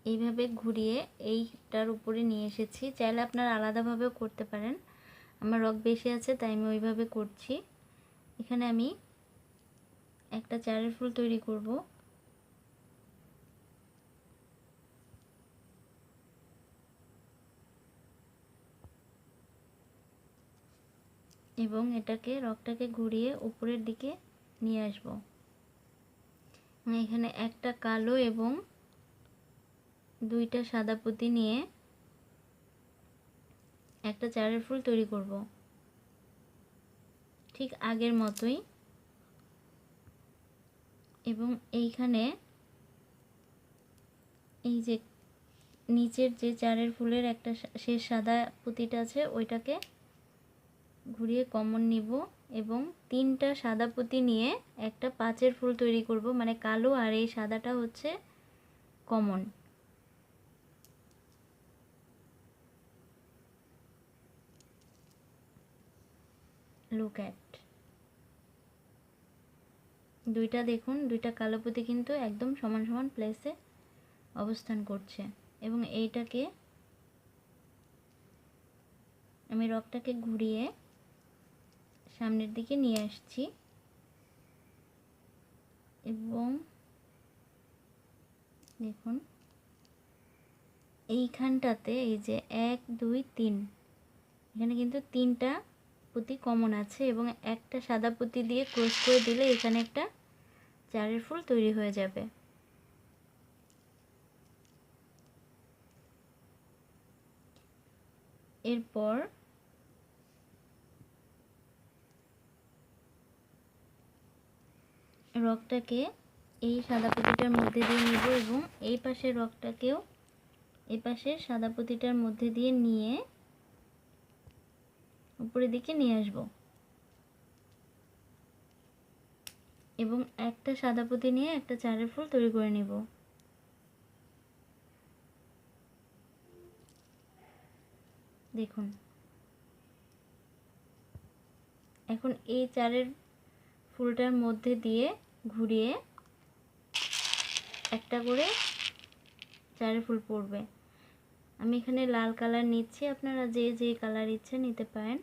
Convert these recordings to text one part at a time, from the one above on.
এইভাবে ঘুরিয়ে এইটার উপরে নিয়ে এসেছি। চাইলে আপনারা আলাদাভাবেও করতে পারেন। আমার রগ বেশি আছে তাই আমি ওইভাবে করছি। এখানে আমি একটা চারের ফুল তৈরি করব। এবং এটাকে রগটাকে ঘুরিয়ে উপরের দিকে নিয়ে আসব। এখানে একটা কালো এবং দুইটা সাদা পুঁতি নিয়ে একটা চারের ফুল তৈরি করব, ঠিক আগের মতোই। এবং এইখানে এই যে নিচের যে চারের ফুলের একটা শেষ সাদা পুঁতিটা আছে ওইটাকে ঘুরিয়ে কমন নিব এবং তিনটা সাদা পুঁতি নিয়ে একটা পাঁচের ফুল তৈরি করব, মানে কালো আর এই সাদাটা হচ্ছে কমন। লুক অ্যাট, দুইটা দেখুন, দুইটা কালো পুঁতি কিন্তু একদম সমান সমান প্লেসে অবস্থান করছে। এবং এইটাকে আমি রগটাকে ঘুরিয়ে সামনের দিকে নিয়ে আসছি এবং দেখুন এইখানটাতে এই যে 1 2 3 এখানে কিন্তু তিনটা পুঁতি কমন আছে এবং একটা সাদা পুঁতি দিয়ে ক্রস করে দিলে এখানে একটা চারের ফুল তৈরি হয়ে যাবে। এরপর রগটাকে এই সাদা পুঁতিটার মধ্যে দিয়ে নিব এবং এই পাশের রগটাকেও এই পাশের সাদা পুঁতিটার মধ্যে দিয়ে নিয়ে উপরের দিকে নিয়ে আসব এবং একটা সাদা পুঁতি নিয়ে একটা চারের ফুল তৈরি করে নিব। দেখুন এখন এই চারের ফুলটার মধ্যে দিয়ে ঘুরিয়ে একটা করে চারের ফুল পড়বে। আমি এখানে লাল কালার নিচ্ছি, আপনারা যে যে কালার ইচ্ছে নিতে পারেন।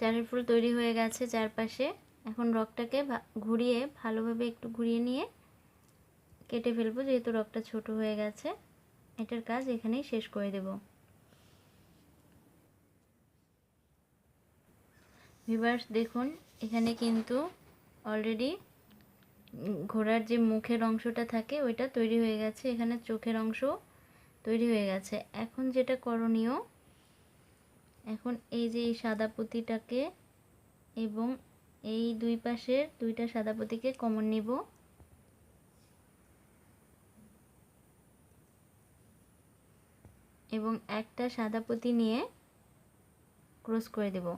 চারের ফুল তৈরি হয়ে গেছে চারপাশে। এখন রগটাকে ঘুরিয়ে ভালোভাবে একটু ঘুরিয়ে নিয়ে কেটে ফেলবো, যেহেতু রগটা ছোট হয়ে গেছে। এটার কাজ এখানেই শেষ করে দেব। ভিউয়ার্স দেখুন এখানে কিন্তু অলরেডি ঘোড়ার যে মুখের অংশটা থাকে ওইটা তৈরি হয়ে গেছে, এখানে চোখের অংশ তৈরি হয়ে গেছে। এখন যেটা করণীয়, এখন এই যে এই সাদা পুঁতিটাকে এবং এই দুই পাশের দুইটা সাদা পুঁতিকে কমন নিব এবং একটা সাদা পুঁতি নিয়ে ক্রস করে দেব।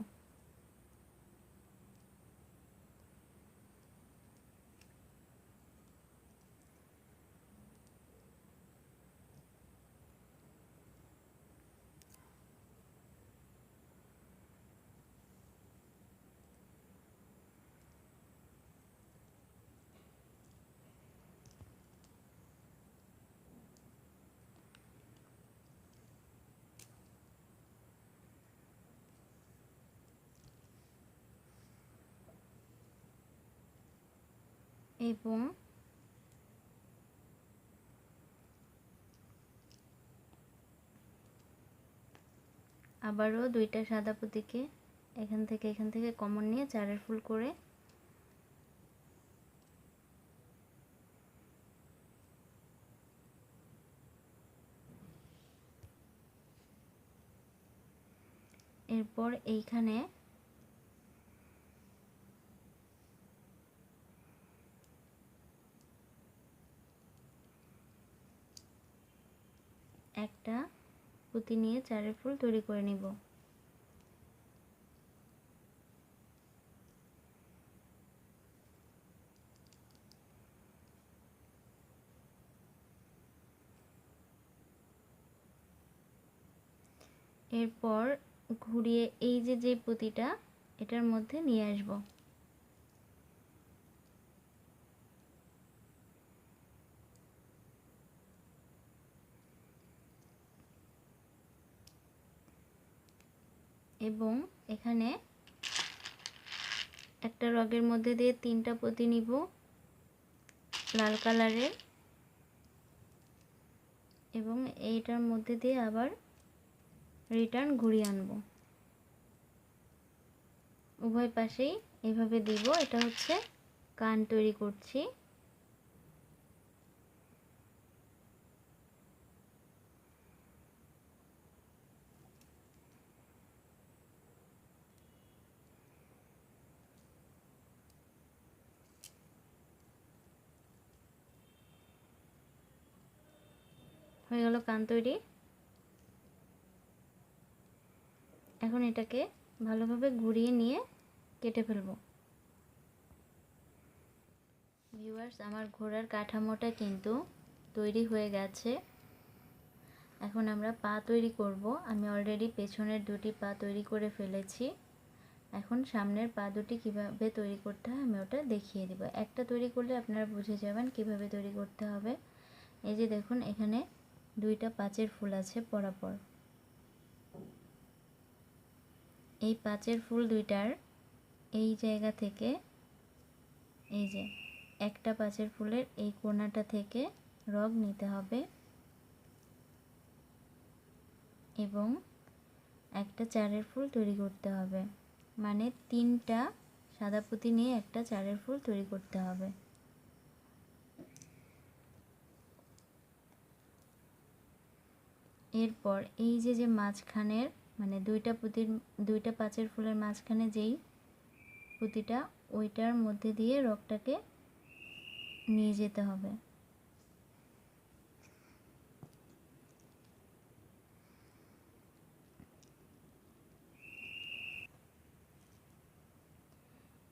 এবং আবারও দুইটা সাদা পুঁতিকে এখান থেকে কমন নিয়ে চারের ফুল করে এরপর এইখানে একটা পুঁতি নিয়ে চারের ফুল তৈরি করে নিব। এরপর ঘুরিয়ে এই যে পুঁতিটা এটার মধ্যে নিয়ে আসব। এবং এখানে একটা রগের মধ্যে দিয়ে 3টা পুঁতি নিব লাল কালারের, এবং এইটার মধ্যে দিয়ে আবার রিটার্ন ঘুরিয়ে আনব। উভয় পাশেই এভাবে দিব। এটা হচ্ছে কান তৈরি করছি। হয়ে গেল কান তৈরি। এখন এটাকে ভালোভাবে ঘুরিয়ে নিয়ে কেটে ফেলব। ভিউয়ার্স, আমার ঘোড়ার কাঠামোটা কিন্তু তৈরি হয়ে গেছে। এখন আমরা পা তৈরি করব। আমি অলরেডি পেছনের 2টি পা তৈরি করে ফেলেছি। এখন সামনের পা দুটি কীভাবে তৈরি করতে হয় আমি ওটা দেখিয়ে দেব। একটা তৈরি করলে আপনারা বুঝে যাবেন কিভাবে তৈরি করতে হবে। এই যে দেখুন, এখানে 2টা পাঁচের ফুল আছে পরপর। এই পাঁচের ফুল 2টার এই জায়গা থেকে এই যে একটা পাঁচের ফুলের এই কোণাটা থেকে রগ নিতে হবে এবং একটা চারের ফুল তৈরি করতে হবে। মানে 3টা সাদা পুঁতি নিয়ে একটা চারের ফুল তৈরি করতে হবে। এরপর এই যে মাঝখানের মানে 2টা পাঁচের ফুলের মাঝখানে যেই পুঁতিটা ওইটার মধ্যে দিয়ে রগটাকে নিয়ে যেতে হবে।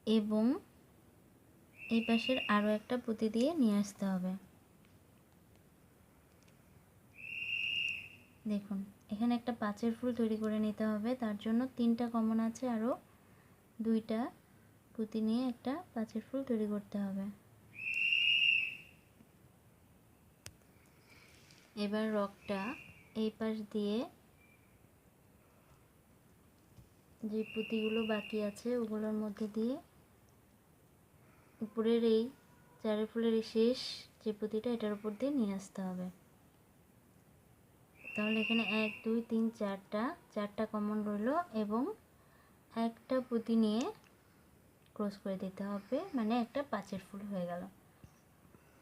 এবং এই পাশের আরও একটা পুঁতি দিয়ে নিয়ে আসতে হবে। দেখুন, এখানে একটা পাঁচের ফুল তৈরি করে নিতে হবে। তার জন্য 3টা কমন আছে, আরও 2টা পুঁতি নিয়ে একটা পাঁচের ফুল তৈরি করতে হবে। এবার রগটা এই পাশ দিয়ে যে পুঁতিগুলো বাকি আছে ওগুলোর মধ্যে দিয়ে উপরের এই চারের ফুলের এই শেষ যে পুঁতিটা এটার উপর দিয়ে নিয়ে আসতে হবে। তাহলে এখানে 1 2 3 4টা কমন রইল এবং একটা পুঁতি নিয়ে ক্রস করে দিতে হবে, মানে একটা পাঁচের ফুল হয়ে গেল।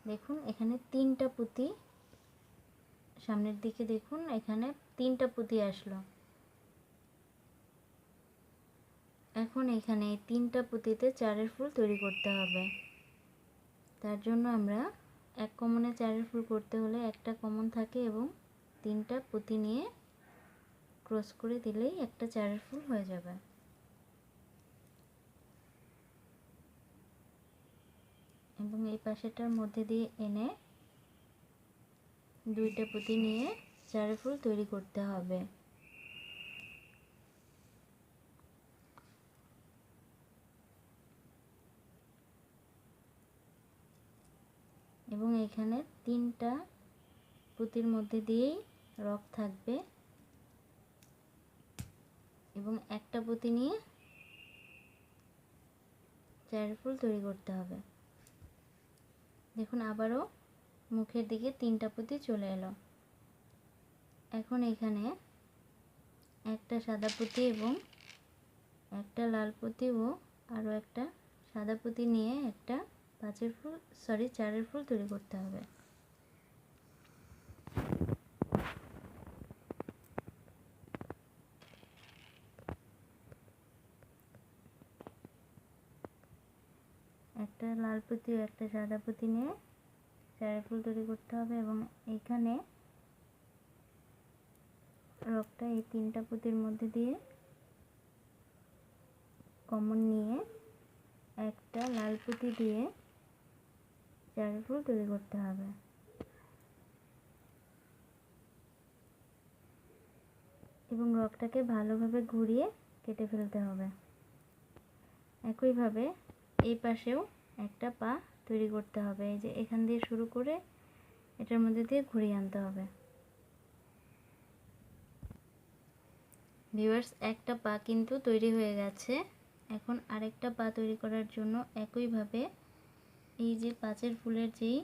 দেখুন, এখানে 3টা পুঁতি সামনের দিকে, দেখুন এখানে 3টা পুঁতি আসলো। এখন এখানে এই 3টা পুঁতিতে চারের ফুল তৈরি করতে হবে। তার জন্য আমরা এক কমনে চারের ফুল করতে হলে একটা কমন থাকে এবং 3টা পুঁতি নিয়ে ক্রস করে দিলেই একটা চারের ফুল হয়ে যাবে। এবং এই পাশেটার মধ্যে দিয়ে এনে 2টা পুঁতি নিয়ে চারের ফুল তৈরি করতে হবে। এবং এখানে 3টা পুঁতির মধ্যে দিয়েই রগ থাকবে এবং একটা পুঁতি নিয়ে চারের ফুল তৈরি করতে হবে। দেখুন, আবারও মুখের দিকে 3টা পুঁতি চলে এলো। এখন এখানে একটা সাদা পুঁতি এবং একটা লাল পুঁতি ও আরও একটা সাদা পুঁতি নিয়ে একটা চারের ফুল তৈরি করতে হবে। একটা লাল পুঁতি ও একটা সাদা পুঁতি নিয়ে চারের ফুল তৈরি করতে হবে এবং এখানে রগটা এই 3টা পুঁতির মধ্যে দিয়ে কমন নিয়ে একটা লাল পুঁতি দিয়ে চারের ফুল তৈরি করতে হবে। এবং রগটাকে ভালোভাবে ঘুরিয়ে কেটে ফেলতে হবে। একইভাবে এই পাশেও একটা পা তৈরি করতে হবে। এই যে এখান দিয়ে শুরু করে এটার মধ্যে দিয়ে ঘুরিয়ে আনতে হবে। ভিউয়ার্স, একটা পা কিন্তু তৈরি হয়ে গেছে। এখন আরেকটা পা তৈরি করার জন্য একইভাবে এই যে পাঁচের ফুলের যেই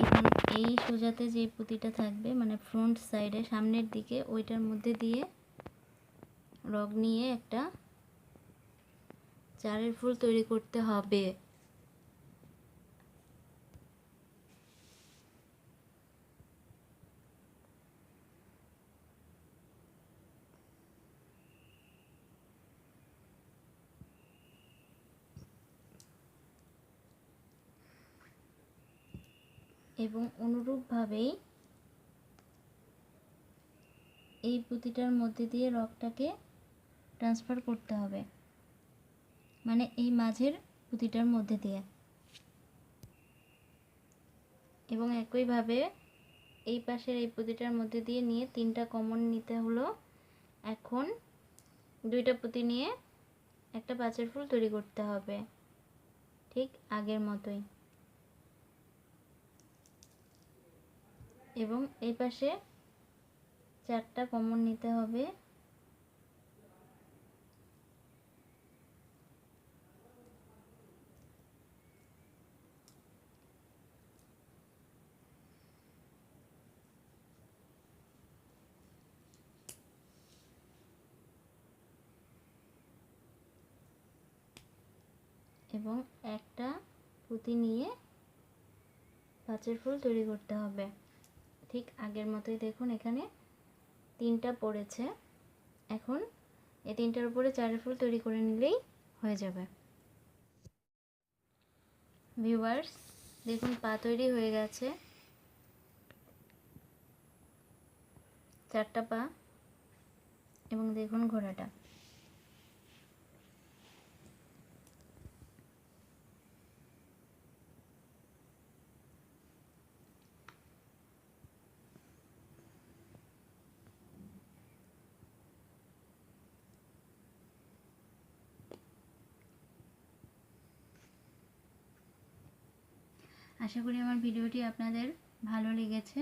এখানে এই সোজাতে যে পুঁতিটা থাকবে মানে ফ্রন্ট সাইডে সামনের দিকে, ওইটার মধ্যে দিয়ে রগ নিয়ে একটা চারের ফুল তৈরি করতে হবে। এবং অনুরূপভাবেই এই পুঁতিটার মধ্যে দিয়ে রগটাকে ট্রান্সফার করতে হবে, মানে এই মাঝের পুঁতিটার মধ্যে দিয়ে। এবং একইভাবে এই পাশের এই পুঁতিটার মধ্যে দিয়ে নিয়ে 3টা কমন নিতে হলো। এখন 2টা পুঁতি নিয়ে একটা পাঁচের ফুল তৈরি করতে হবে, ঠিক আগের মতোই। এবং এই পাশে 4টা কমন নিতে হবে। এবং একটা পুঁতি নিয়ে পাঁচের ফুল তৈরি করতে হবে, ঠিক আগের মতোই। দেখুন এখানে 3টা পড়েছে। এখন এই 3টার উপরে চারের ফুল তৈরি করে নিলেই হয়ে যাবে। ভিউয়ার্স, দেখুন পা তৈরি হয়ে গেছে, 4টা পা। এবং দেখুন ঘোড়াটা। আশা করি আমার ভিডিওটি আপনাদের ভালো লেগেছে।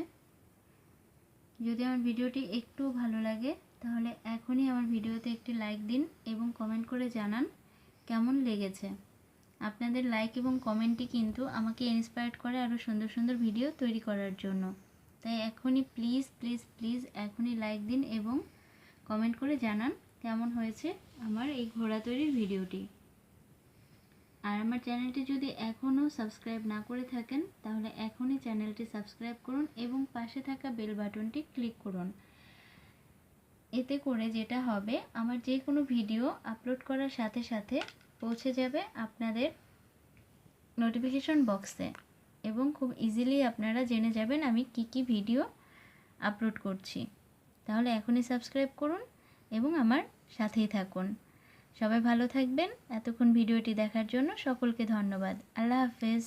যদি আমার ভিডিওটি একটু ভালো লাগে তাহলে এখনই আমার ভিডিওতে একটি লাইক দিন এবং কমেন্ট করে জানান কেমন লেগেছে। আপনাদের লাইক এবং কমেন্টই কিন্তু আমাকে ইন্সপায়ার করে আরও সুন্দর সুন্দর ভিডিও তৈরি করার জন্য। তাই এখনই প্লিজ প্লিজ প্লিজ এখনই লাইক দিন এবং কমেন্ট করে জানান কেমন হয়েছে আমার এই ঘোড়া তৈরির ভিডিওটি। আর আমার চ্যানেলটি যদি এখনও সাবস্ক্রাইব না করে থাকেন তাহলে এখনই চ্যানেলটি সাবস্ক্রাইব করুন এবং পাশে থাকা বেল বাটনটি ক্লিক করুন। এতে করে যেটা হবে, আমার যে কোনো ভিডিও আপলোড করার সাথে সাথে পৌঁছে যাবে আপনাদের নোটিফিকেশন বক্সে এবং খুব ইজিলি আপনারা জেনে যাবেন আমি কি কি ভিডিও আপলোড করছি। তাহলে এখনই সাবস্ক্রাইব করুন এবং আমার সাথেই থাকুন। সবাই ভালো থাকবেন। এতক্ষণ ভিডিওটি দেখার জন্য সকলকে ধন্যবাদ। আল্লাহ হাফেজ।